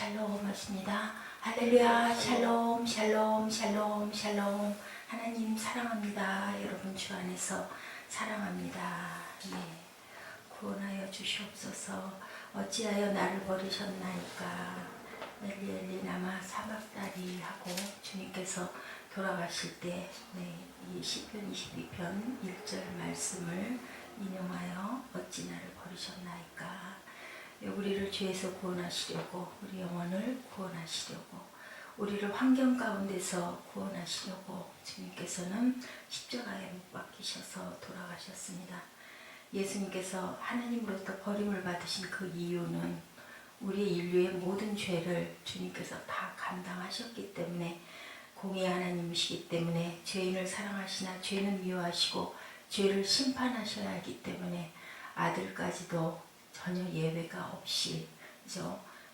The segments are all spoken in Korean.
샬롬 하십니다. 할렐루야. 샬롬 샬롬 샬롬 샬롬. 하나님 사랑합니다. 여러분 주 안에서 사랑합니다. 구원하여 주시옵소서. 어찌하여 나를 버리셨나이까. 엘리 엘리 라마 사박다리 하고 주님께서 돌아가실 때 이 시편 22편 1절 말씀을 인용하여 어찌 나를 버리셨나이까. 우리를 죄에서 구원하시려고, 우리 영혼을 구원하시려고, 우리를 환경 가운데서 구원하시려고 주님께서는 십자가에 못 박히셔서 돌아가셨습니다. 예수님께서 하나님으로부터 버림을 받으신 그 이유는 우리 인류의 모든 죄를 주님께서 다 감당하셨기 때문에, 공의 하나님이시기 때문에 죄인을 사랑하시나 죄는 미워하시고 죄를 심판하셔야 하기 때문에 아들까지도 전혀 예외가 없이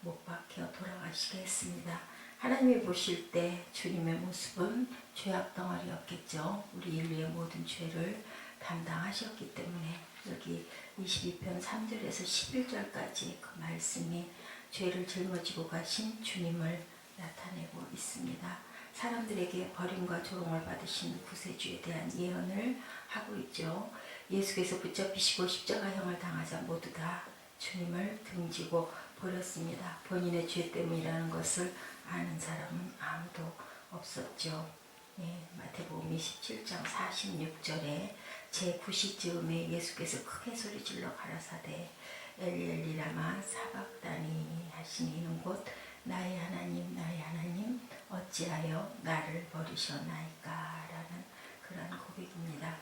못 박혀 돌아가시게 했습니다. 하나님이 보실 때 주님의 모습은 죄악 덩어리였겠죠. 우리 인류의 모든 죄를 담당하셨기 때문에 여기 22편 3절에서 11절까지 그 말씀이 죄를 짊어지고 가신 주님을 나타내고 있습니다. 사람들에게 버림과 조롱을 받으신 구세주에 대한 예언을 하고 있죠. 예수께서 붙잡히시고 십자가형을 당하자 모두 다 주님을 등지고 버렸습니다. 본인의 죄 때문이라는 것을 아는 사람은 아무도 없었죠. 마태복음 27장 46절에 제9시쯤에 예수께서 크게 소리질러 가라사대 엘리 엘리 라마 사박다니 하시니 이는 곧 나의 하나님 어찌하여 나를 버리셨나이까 라는 그런 고백입니다.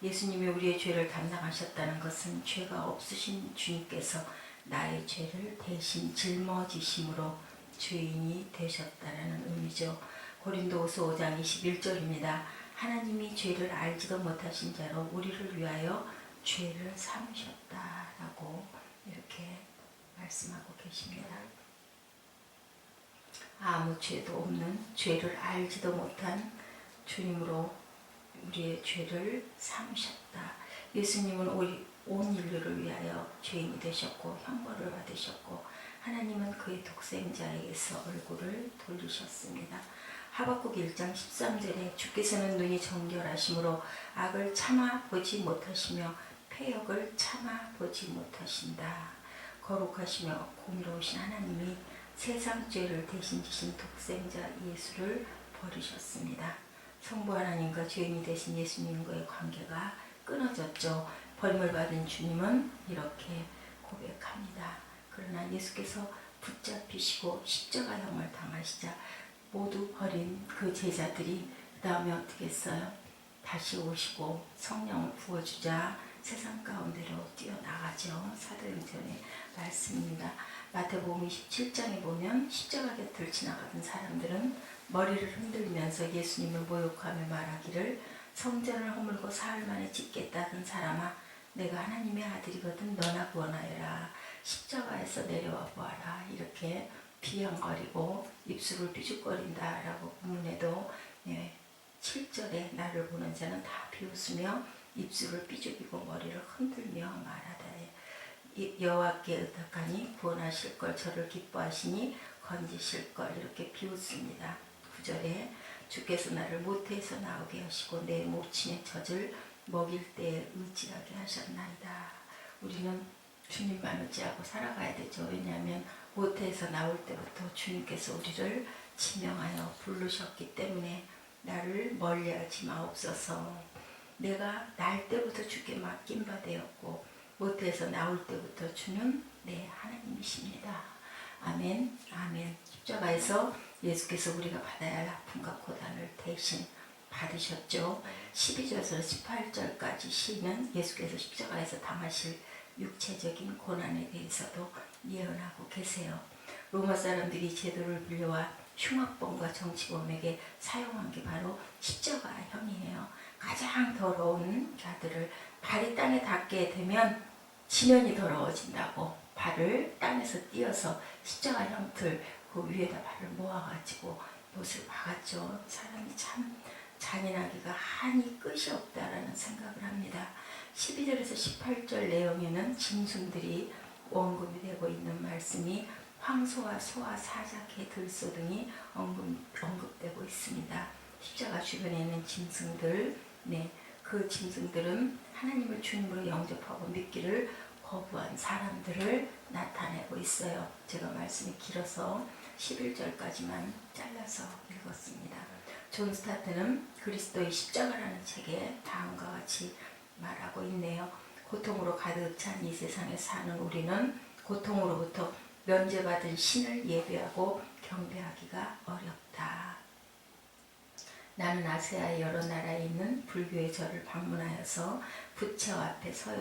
예수님이 우리의 죄를 담당하셨다는 것은 죄가 없으신 주님께서 나의 죄를 대신 짊어지심으로 죄인이 되셨다는 의미죠. 고린도후서 5장 21절입니다. 하나님이 죄를 알지도 못하신 자로 우리를 위하여 죄를 삼으셨다라고 이렇게 말씀하고 계십니다. 아무 죄도 없는, 죄를 알지도 못한 주님으로 우리의 죄를 삼으셨다. 예수님은 온 인류를 위하여 죄인이 되셨고 형벌을 받으셨고, 하나님은 그의 독생자에게서 얼굴을 돌리셨습니다. 하박국 1장 13절에 주께서는 눈이 정결하심으로 악을 참아 보지 못하시며 패역을 참아 보지 못하신다. 거룩하시며 공의로우신 하나님이 세상 죄를 대신 지신 독생자 예수를 버리셨습니다. 성부 하나님과 죄인이 되신 예수님과의 관계가 끊어졌죠. 버림을 받은 주님은 이렇게 고백합니다. 그러나 예수께서 붙잡히시고 십자가형을 당하시자 모두 버린 그 제자들이 그 다음에 어떻게 했어요? 다시 오시고 성령을 부어주자 세상 가운데로 뛰어나가죠. 사도행전의 말씀입니다. 마태복음 27장에 보면 십자가 곁을 지나가던 사람들은 머리를 흔들면서 예수님을 모욕하며 말하기를 성전을 허물고 사흘 만에 짓겠다던 사람아, 내가 하나님의 아들이거든 너나 구원하여라. 십자가에서 내려와 보아라. 이렇게 비양거리고 입술을 삐죽거린다라고 본문에도 7절에 나를 보는 자는 다 비웃으며 입술을 삐죽이고 머리를 흔들며 말하다. 여호와께 의탁하니 구원하실 걸 저를 기뻐하시니 건지실 걸 이렇게 비웃습니다. 9절에 주께서 나를 모태에서 나오게 하시고 내 모친의 젖을 먹일 때에 의지하게 하셨나이다. 우리는 주님만 의지하고 살아가야 되죠. 왜냐하면 모태에서 나올 때부터 주님께서 우리를 지명하여 부르셨기 때문에 나를 멀리하지 마옵소서. 내가 날 때부터 주께 맡긴 바 되었고 모태에서 나올 때부터 주는 내 하나님이십니다. 아멘, 아멘. 십자가에서 예수께서 우리가 받아야 할 아픔과 고단을 대신 받으셨죠. 12절에서 18절까지 시는 예수께서 십자가에서 당하실 육체적인 고난에 대해서도 예언하고 계세요. 로마 사람들이 제도를 빌려와 흉악범과 정치범에게 사용한 게 바로 십자가형이에요. 가장 더러운 자들을 발이 땅에 닿게 되면 지면이 더러워진다고 발을 땅에서 띄어서 십자가 형틀 그 위에다 발을 모아가지고 못을 박았죠. 사람이 참 잔인하기가 한이 끝이 없다라는 생각을 합니다. 12절에서 18절 내용에는 짐승들이 원금이 되고 있는 말씀이 황소와 소와 사자개 들소 등이 언급되고 있습니다. 십자가 주변에 있는 짐승들, 그 짐승들은 하나님을 주님으로 영접하고 믿기를 거부한 사람들을 나타내고 있어요. 제가 말씀이 길어서 11절까지만 잘라서 읽었습니다. 존 스타트는 그리스도의 십자가라는 책에 다음과 같이 말하고 있네요. 고통으로 가득 찬 이 세상에 사는 우리는 고통으로부터 면제받은 신을 예배하고 경배하기가 어렵다. 나는 아시아의 여러 나라에 있는 불교의 절을 방문하여서 부처 앞에 서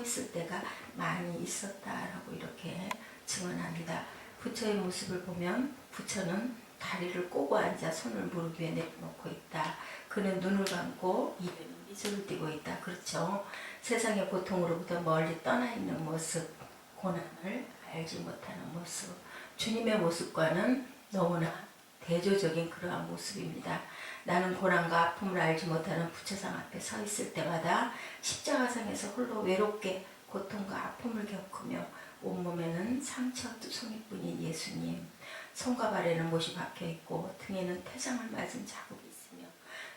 있을 때가 많이 있었다라고 이렇게 증언합니다. 부처의 모습을 보면 부처는 다리를 꼬고 앉아 손을 무릎 위에 내려놓고 있다. 그는 눈을 감고 입에는 미소를 띠고 있다. 그렇죠. 세상의 고통으로부터 멀리 떠나 있는 모습, 고난을 알지 못하는 모습, 주님의 모습과는 너무나 대조적인 그러한 모습입니다. 나는 고난과 아픔을 알지 못하는 부처상 앞에 서 있을 때마다 십자가상에서 홀로 외롭게 고통과 아픔을 겪으며 온몸에는 상처 두송이뿐인 예수님, 손과 발에는 못이 박혀있고 등에는 태장을 맞은 자국이 있으며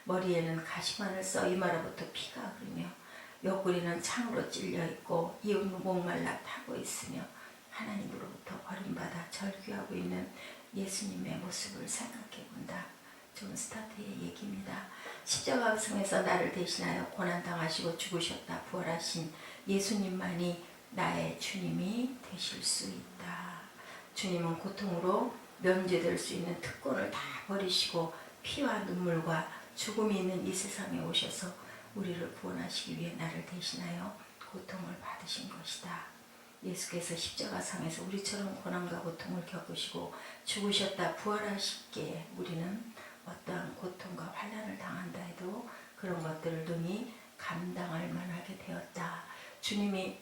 머리에는 가시관을 써 이마로부터 피가 흐르며 옆구리는 창으로 찔려있고 이웃은 목말라 타고 있으며 하나님으로부터 버림받아 절규하고 있는 예수님의 모습을 생각해 본다. 존 스타트의 얘기입니다. 십자가상에서 나를 대신하여 고난당하시고 죽으셨다 부활하신 예수님만이 나의 주님이 되실 수 있다. 주님은 고통으로 면제될 수 있는 특권을 다 버리시고 피와 눈물과 죽음이 있는 이 세상에 오셔서 우리를 구원하시기 위해 나를 대신하여 고통을 받으신 것이다. 예수께서 십자가상에서 우리처럼 고난과 고통을 겪으시고 죽으셨다 부활하시기에 우리는 어떠한 고통과 환난을 당한다 해도 그런 것들을 능히 감당할 만하게 되었다. 주님이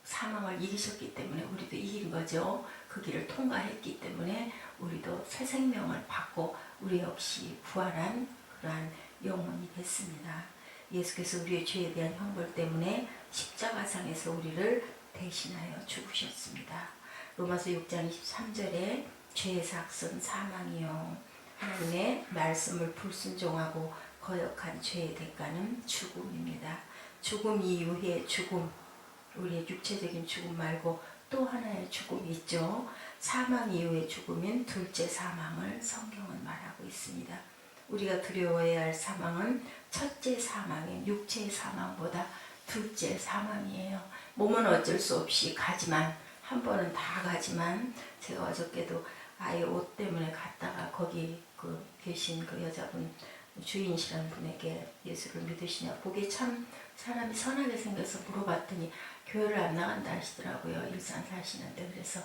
사망을 이기셨기 때문에 우리도 이긴 거죠. 그 길을 통과했기 때문에 우리도 새 생명을 받고 우리 역시 부활한 그러한 영혼이 됐습니다. 예수께서 우리의 죄에 대한 형벌 때문에 십자가상에서 우리를 대신하여 죽으셨습니다. 로마서 6장 23절에 죄의 삭은 사망이요 하나님의 말씀을 불순종하고 거역한 죄의 대가는 죽음입니다. 죽음 이후의 죽음, 우리의 육체적인 죽음 말고 또 하나의 죽음이 있죠. 사망 이후의 죽음인 둘째 사망을 성경은 말하고 있습니다. 우리가 두려워해야 할 사망은 첫째 사망인 육체의 사망보다 둘째 사망이에요. 몸은 어쩔 수 없이 가지만 한 번은 다 가지만 제가 어저께도 아이 옷 때문에 갔다가 거기 계신 그 여자분 주인이시라는 분에게 예수를 믿으시냐 보기에 참 사람이 선하게 생겨서 물어봤더니 교회를 안 나간다 하시더라고요. 일산 사시는데. 그래서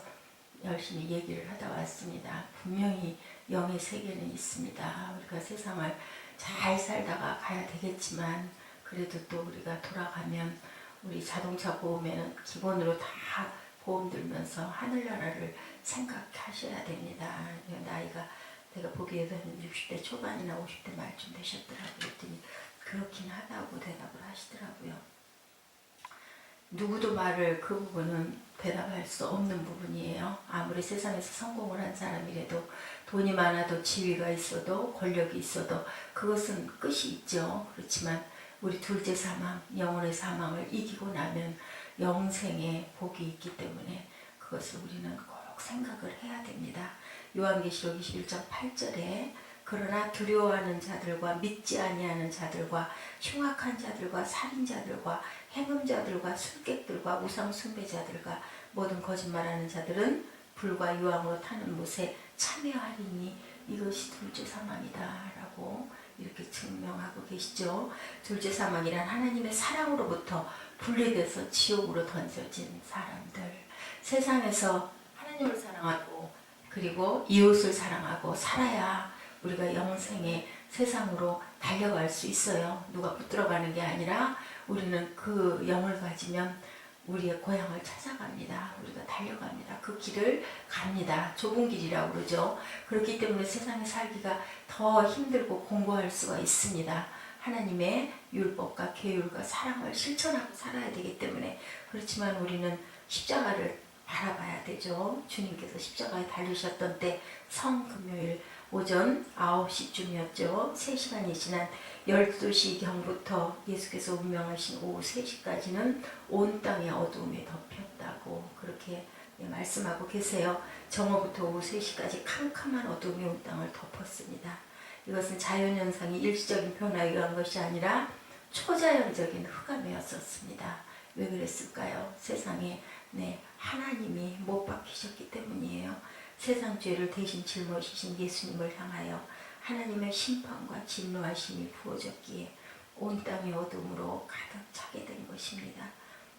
열심히 얘기를 하다 왔습니다. 분명히 영의 세계는 있습니다. 우리가 세상을 잘 살다가 가야 되겠지만 그래도 또 우리가 돌아가면 우리 자동차 보험에는 기본으로 다 보험 들면서 하늘나라를 생각하셔야 됩니다. 나이가 내가 보기에는 60대 초반이나 50대 말쯤 되셨더라고요. 그랬더니 그렇긴 하다고 대답을 하시더라고요. 누구도 말을 그 부분은 대답할 수 없는 부분이에요. 아무리 세상에서 성공을 한 사람이라도 돈이 많아도 지위가 있어도 권력이 있어도 그것은 끝이 있죠. 그렇지만 우리 둘째 사망, 영혼의 사망을 이기고 나면 영생의 복이 있기 때문에 그것을 우리는 꼭 생각을 해야 됩니다. 요한계시록 21장 8절에 그러나 두려워하는 자들과 믿지 아니하는 자들과 흉악한 자들과 살인자들과 행음자들과 술객들과 우상 숭배자들과 모든 거짓말하는 자들은 불과 유황으로 타는 못에 참여하리니 이것이 둘째 사망이다 라고 이렇게 증명하고 계시죠. 둘째 사망이란 하나님의 사랑으로부터 분리돼서 지옥으로 던져진 사람들, 세상에서 하나님을 사랑하고 그리고 이웃을 사랑하고 살아야 우리가 영생의 세상으로 달려갈 수 있어요. 누가 붙들어가는 게 아니라 우리는 그 영을 가지면 우리의 고향을 찾아갑니다. 우리가 달려갑니다. 그 길을 갑니다. 좁은 길이라고 그러죠. 그렇기 때문에 세상에 살기가 더 힘들고 공고할 수가 있습니다. 하나님의 율법과 계율과 사랑을 실천하고 살아야 되기 때문에. 그렇지만 우리는 십자가를 바라봐야 되죠. 주님께서 십자가에 달리셨던 때 성금요일 오전 9시쯤이었죠. 3시간이 지난 12시경부터 예수께서 운명하신 오후 3시까지는 온 땅의 어두움에 덮였다고 그렇게 말씀하고 계세요. 정오부터 오후 3시까지 캄캄한 어둠이 온 땅을 덮었습니다. 이것은 자연현상이 일시적인 변화에 의한 것이 아니라 초자연적인 흑암이었었습니다. 왜 그랬을까요? 세상에 하나님이 못 박히셨기 때문이에요. 세상 죄를 대신 짊어지신 예수님을 향하여 하나님의 심판과 진노하심이 부어졌기에 온 땅의 어둠으로 가득 차게 된 것입니다.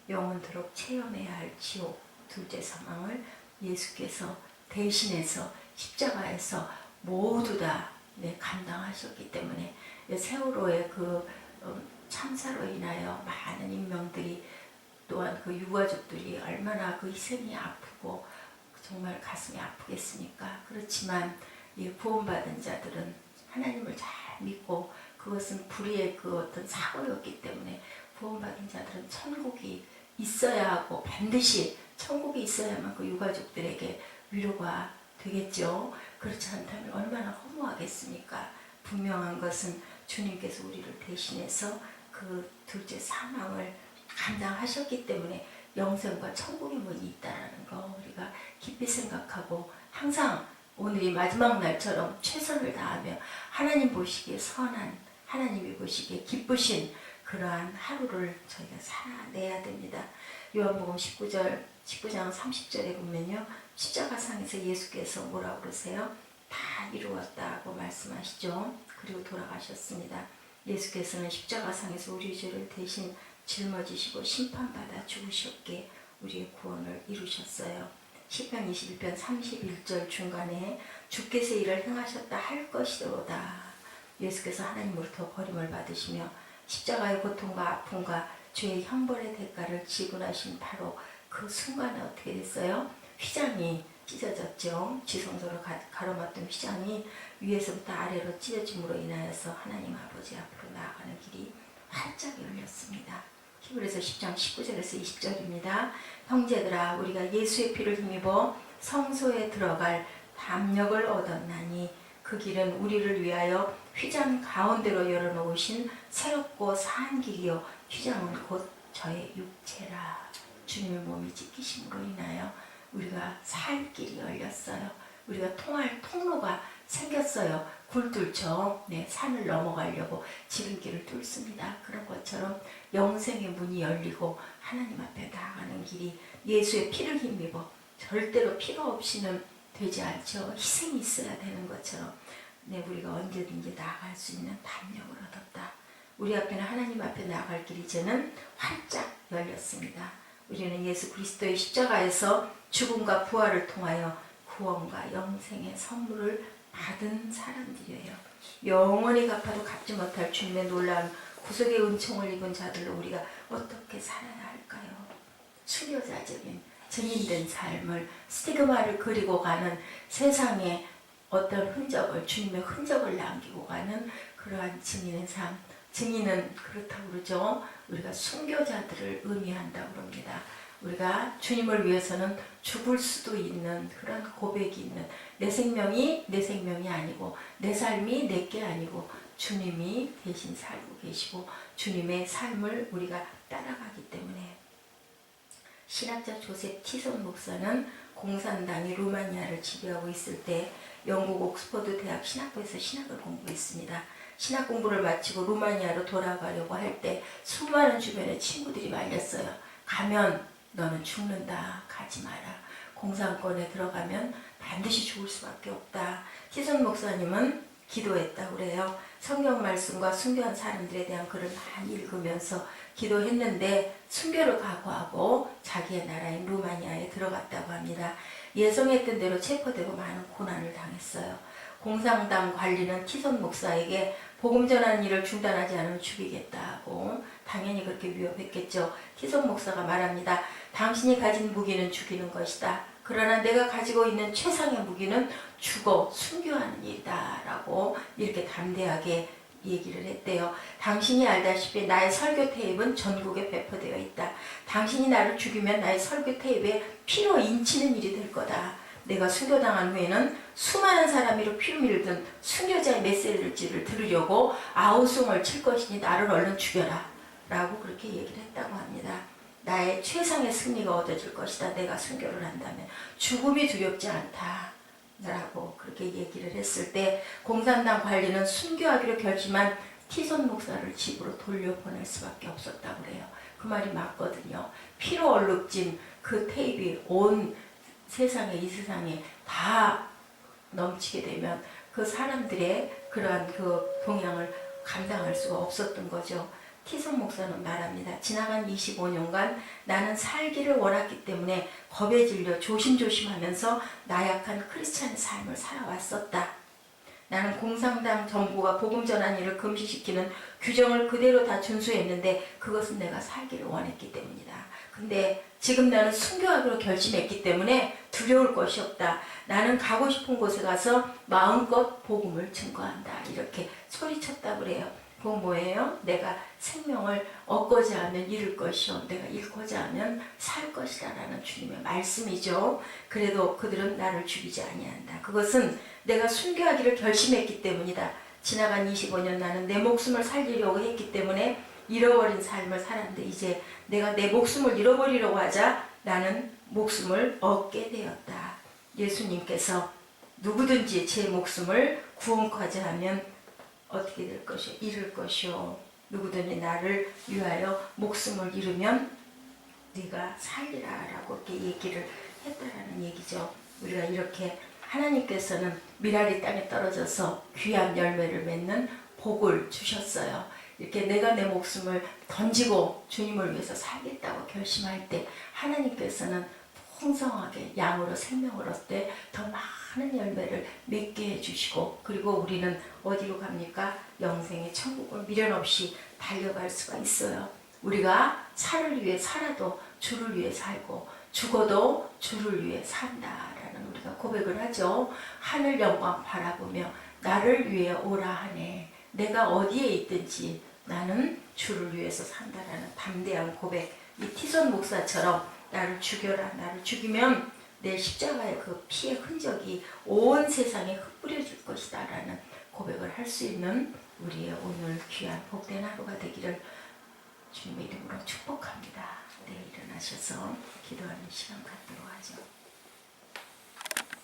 영원토록 체험해야 할 지옥, 둘째 사망을 예수께서 대신해서 십자가에서 모두 다 감당하셨기 때문에 세월호의 그 참사로 인하여 많은 인명들이 또한 그 유가족들이 얼마나 그 희생이 아프고 정말 가슴이 아프겠습니까? 그렇지만 구원받은 자들은 하나님을 잘 믿고 그것은 불의의 그 어떤 사고였기 때문에 구원받은 자들은 천국이 있어야 하고 반드시 천국이 있어야만 그 유가족들에게 위로가 되겠죠. 그렇지 않다면 얼마나 허무하겠습니까? 분명한 것은 주님께서 우리를 대신해서 그 둘째 사망을 감당하셨기 때문에 영생과 천국의 문이 있다는 거 우리가 깊이 생각하고 항상 오늘이 마지막 날처럼 최선을 다하며 하나님 보시기에 선한, 하나님이 보시기에 기쁘신 그러한 하루를 저희가 살아내야 됩니다. 요한복음 19장 30절에 보면요. 십자가상에서 예수께서 뭐라고 그러세요? 다 이루었다고 말씀하시죠. 그리고 돌아가셨습니다. 예수께서는 십자가상에서 우리 죄를 대신 짊어지시고 심판받아 죽으셨기에 우리의 구원을 이루셨어요. 시편 21편 31절 중간에 주께서 이를 행하셨다 할 것이로다. 예수께서 하나님으로부터 버림을 받으시며 십자가의 고통과 아픔과 죄의 형벌의 대가를 지불하신 바로 그 순간에 어떻게 됐어요? 휘장이 찢어졌죠. 지성소를 가로막던 휘장이 위에서부터 아래로 찢어짐으로 인하여서 하나님 아버지 앞으로 나아가는 길이 활짝 열렸습니다. 히브리서 10장 19절에서 20절입니다. 형제들아 우리가 예수의 피를 힘입어 성소에 들어갈 담력을 얻었나니 그 길은 우리를 위하여 휘장 가운데로 열어놓으신 새롭고 산 길이요 휘장은 곧 저의 육체라. 주님의 몸이 찢기심으로 인하여 우리가 살 길이 열렸어요. 우리가 통할 통로가 생겼어요. 굴 뚫죠. 산을 넘어가려고 지름길을 뚫습니다. 그런 것처럼 영생의 문이 열리고 하나님 앞에 나아가는 길이 예수의 피를 힘입어 절대로 피가 없이는 되지 않죠. 희생이 있어야 되는 것처럼 우리가 언제든지 나아갈 수 있는 담력을 얻었다. 우리 앞에는 하나님 앞에 나아갈 길이 이제는 활짝 열렸습니다. 우리는 예수 그리스도의 십자가에서 죽음과 부활을 통하여 구원과 영생의 선물을 받은 사람들이에요. 영원히 갚아도 갚지 못할 주님의 놀라운 구속의 은총을 입은 자들로 우리가 어떻게 살아야 할까요? 순교자적인 증인된 삶을 스티그마를 그리고 가는 세상에 어떤 흔적을 주님의 흔적을 남기고 가는 그러한 증인의 삶. 증인은 그렇다고 그러죠. 우리가 순교자들을 의미한다고 그럽니다. 우리가 주님을 위해서는 죽을 수도 있는 그런 고백이 있는 내 생명이 내 생명이 아니고 내 삶이 내게 아니고 주님이 대신 살고 계시고 주님의 삶을 우리가 따라가기 때문에 신학자 조셉 티손 목사는 공산당이 루마니아를 지배하고 있을 때 영국 옥스퍼드 대학 신학부에서 신학을 공부했습니다. 신학 공부를 마치고 루마니아로 돌아가려고 할 때 수많은 주변의 친구들이 말렸어요. 가면 너는 죽는다. 가지 마라. 공산권에 들어가면 반드시 죽을 수밖에 없다. 티손 목사님은 기도했다고 그래요. 성경 말씀과 순교한 사람들에 대한 글을 많이 읽으면서 기도했는데 순교를 각오하고 자기의 나라인 루마니아에 들어갔다고 합니다. 예상했던 대로 체포되고 많은 고난을 당했어요. 공산당 관리는 티손 목사에게 복음 전하는 일을 중단하지 않으면 죽이겠다고 당연히 그렇게 위협했겠죠. 티손 목사가 말합니다. 당신이 가진 무기는 죽이는 것이다. 그러나 내가 가지고 있는 최상의 무기는 죽어 순교하는 일이다 라고 이렇게 담대하게 얘기를 했대요. 당신이 알다시피 나의 설교 테이프는 전국에 배포되어 있다. 당신이 나를 죽이면 나의 설교 테이프에 피로 인치는 일이 될 거다. 내가 순교당한 후에는 수많은 사람이 피로 밀든 순교자의 메시지를 들으려고 아우성을 칠 것이니 나를 얼른 죽여라 라고 그렇게 얘기를 했다고 합니다. 나의 최상의 승리가 얻어질 것이다. 내가 순교를 한다면 죽음이 두렵지 않다 라고 그렇게 얘기를 했을 때 공산당 관리는 순교하기로 결심한 티손 목사를 집으로 돌려보낼 수밖에 없었다고 그래요. 그 말이 맞거든요. 피로 얼룩진 그 테이프 온 세상에 이 세상에 다 넘치게 되면 그 사람들의 그러한 그 동향을 감당할 수가 없었던 거죠. 티손 목사는 말합니다. 지나간 25년간 나는 살기를 원했기 때문에 겁에 질려 조심조심하면서 나약한 크리스찬의 삶을 살아왔었다. 나는 공산당 정부가 복음 전한 일을 금지시키는 규정을 그대로 다 준수했는데 그것은 내가 살기를 원했기 때문이다. 근데 지금 나는 순교하기로 결심했기 때문에 두려울 것이 없다. 나는 가고 싶은 곳에 가서 마음껏 복음을 증거한다. 이렇게 소리쳤다고 그래요. 그건 뭐예요? 내가 생명을 얻고자 하면 잃을 것이요 내가 잃고자 하면 살 것이다 라는 주님의 말씀이죠. 그래도 그들은 나를 죽이지 아니한다. 그것은 내가 순교하기를 결심했기 때문이다. 지나간 25년 나는 내 목숨을 살리려고 했기 때문에 잃어버린 삶을 살았는데 이제 내가 내 목숨을 잃어버리려고 하자 나는 목숨을 얻게 되었다. 예수님께서 누구든지 제 목숨을 구원하자 하면 어떻게 될 것이요? 잃을 것이요. 누구든지 나를 위하여 목숨을 잃으면 네가 살리라 라고 이렇게 얘기를 했다라는 얘기죠. 우리가 이렇게 하나님께서는 미랄이 땅에 떨어져서 귀한 열매를 맺는 복을 주셨어요. 이렇게 내가 내 목숨을 던지고 주님을 위해서 살겠다고 결심할 때 하나님께서는 풍성하게 양으로 생명을 얻되 더 많은 열매를 맺게 해주시고 그리고 우리는 어디로 갑니까? 영생의 천국을 미련 없이 달려갈 수가 있어요. 우리가 살을 위해 살아도 주를 위해 살고 죽어도 주를 위해 산다라는 우리가 고백을 하죠. 하늘 영광 바라보며 나를 위해 오라 하네. 내가 어디에 있든지 나는 주를 위해서 산다라는 담대한 고백. 이 티손 목사처럼 나를 죽여라. 나를 죽이면 내 십자가의 그 피의 흔적이 온 세상에 흩뿌려질 것이다 라는 고백을 할 수 있는 우리의 오늘 귀한 복된 하루가 되기를 주님의 이름으로 축복합니다. 네, 일어나셔서 기도하는 시간 갖도록 하죠.